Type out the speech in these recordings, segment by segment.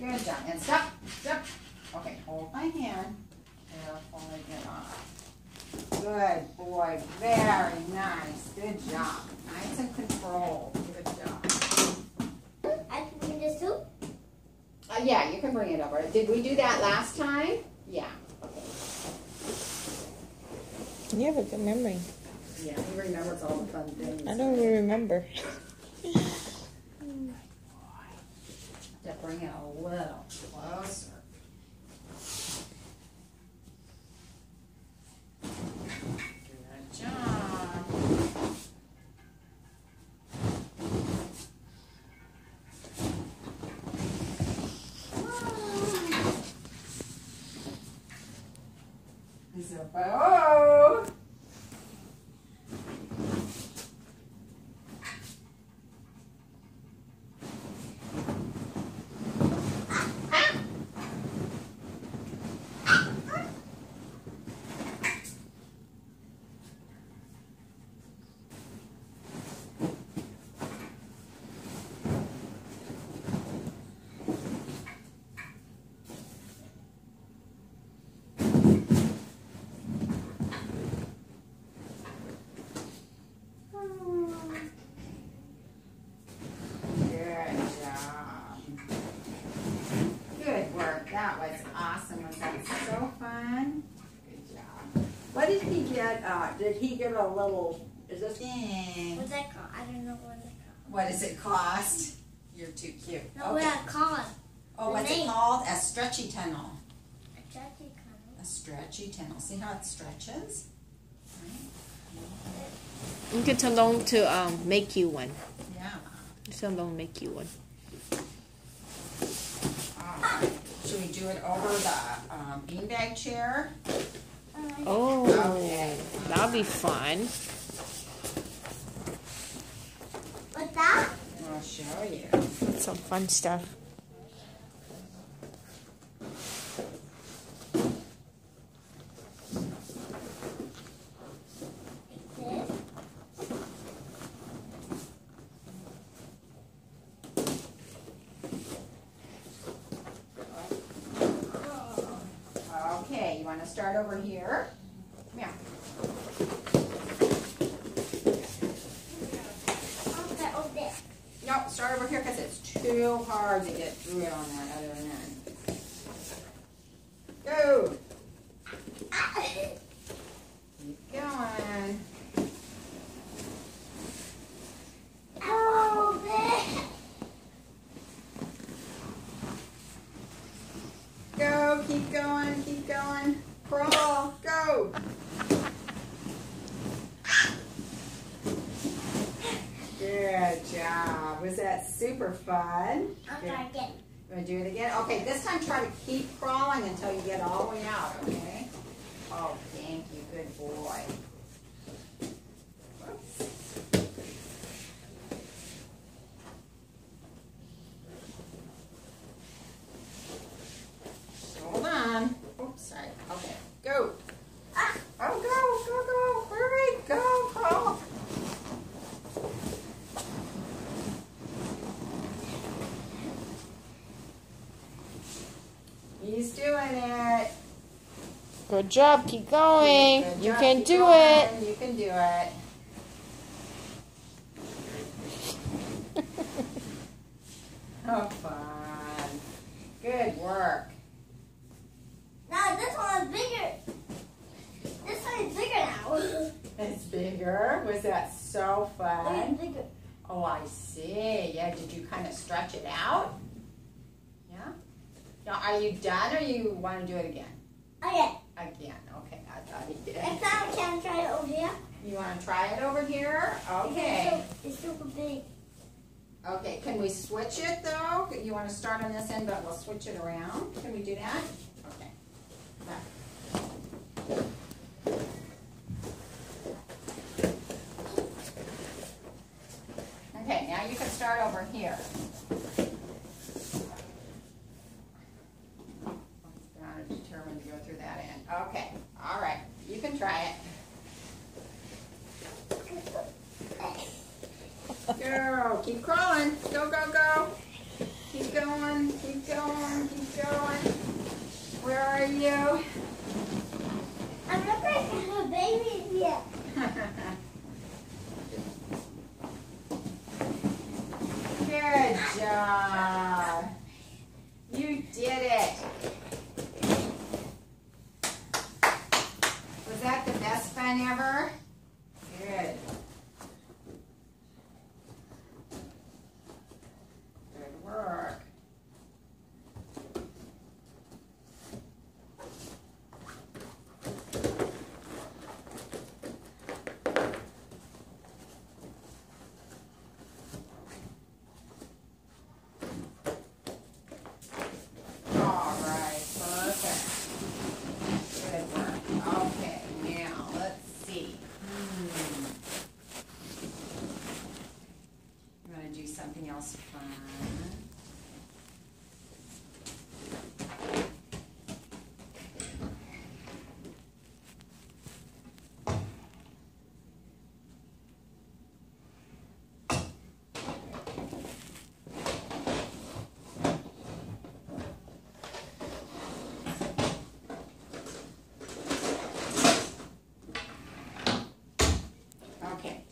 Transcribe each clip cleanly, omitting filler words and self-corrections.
Good job. And stop. Stop. Okay, hold my hand. Carefully get off. Good boy. Very nice. Good job. Nice and controlled. Good job. I can bring this too? Yeah, you can bring it over. Did we do that last time? Yeah. Okay. You have a good memory. Yeah, he remembers all the fun things. I don't even remember. To bring it a little closer. Good job. Is a bow. That was awesome. Was that so fun? Good job. What did he get? Did he get a little, is this? What's that called? I don't know what it's called. What does it cost? You're too cute. No, what it's called. Oh, what's it called? A stretchy tunnel. A stretchy tunnel. A stretchy tunnel. See how it stretches? You can tell them to make you one. Yeah. Tell them to make you one. Should we do it over the beanbag chair? Oh, okay. That'll be fun. What's that? I'll show you. That's some fun stuff. Okay, you want to start over here? Come here. Okay, over there. No, start over here because it's too hard to get through it on that other end. Go. Keep going. Go, keep going, keep going. Crawl, go. Good job. Was that super fun? I'll try again. You want to do it again? Okay, this time try to keep crawling until you get all the way out, okay? Oh, thank you. Good boy. Whoops. Hold on. Oops, sorry. Okay, go. Oh, go. Hurry, go, crawl. He's doing it. Good job. Keep going. Good You job, can keep do going. it. You can do it. Oh, fun. Good work. Now this one is bigger. This one is bigger now. It's bigger. Was that so fun? It's bigger. Oh, I see. Yeah, did you kind of stretch it out? Yeah? Now, are you done or you want to do it again? Okay. Again. Okay, I thought he did. Next time I can try it over here. You want to try it over here? Okay. It's super big. Okay, can we switch it though? You want to start on this end, but we'll switch it around. Can we do that? Okay. Back. Okay, now you can start over here. I'm determined to go through that end. Okay, all right. You can try it. Go, keep crawling. Go, go, go. Keep going, keep Keep going, keep going. Where are you? I'm looking like a baby here. Good job. You did it. Was that the best fun ever? Good. Good work. All right, perfect. Good work. Okay, now let's see. I'm gonna do something else fun. Okay.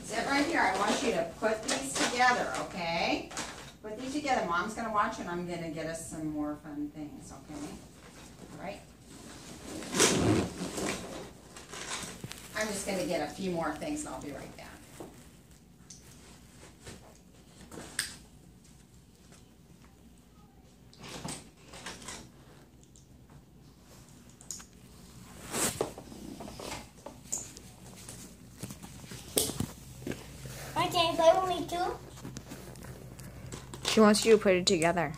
Sit right here. I want you to put these together, okay? Put these together. Mom's going to watch and I'm going to get us some more fun things, okay? All right? I'm just going to get a few more things and I'll be right back. Can you play with me too? She wants you to put it together.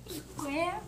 Square.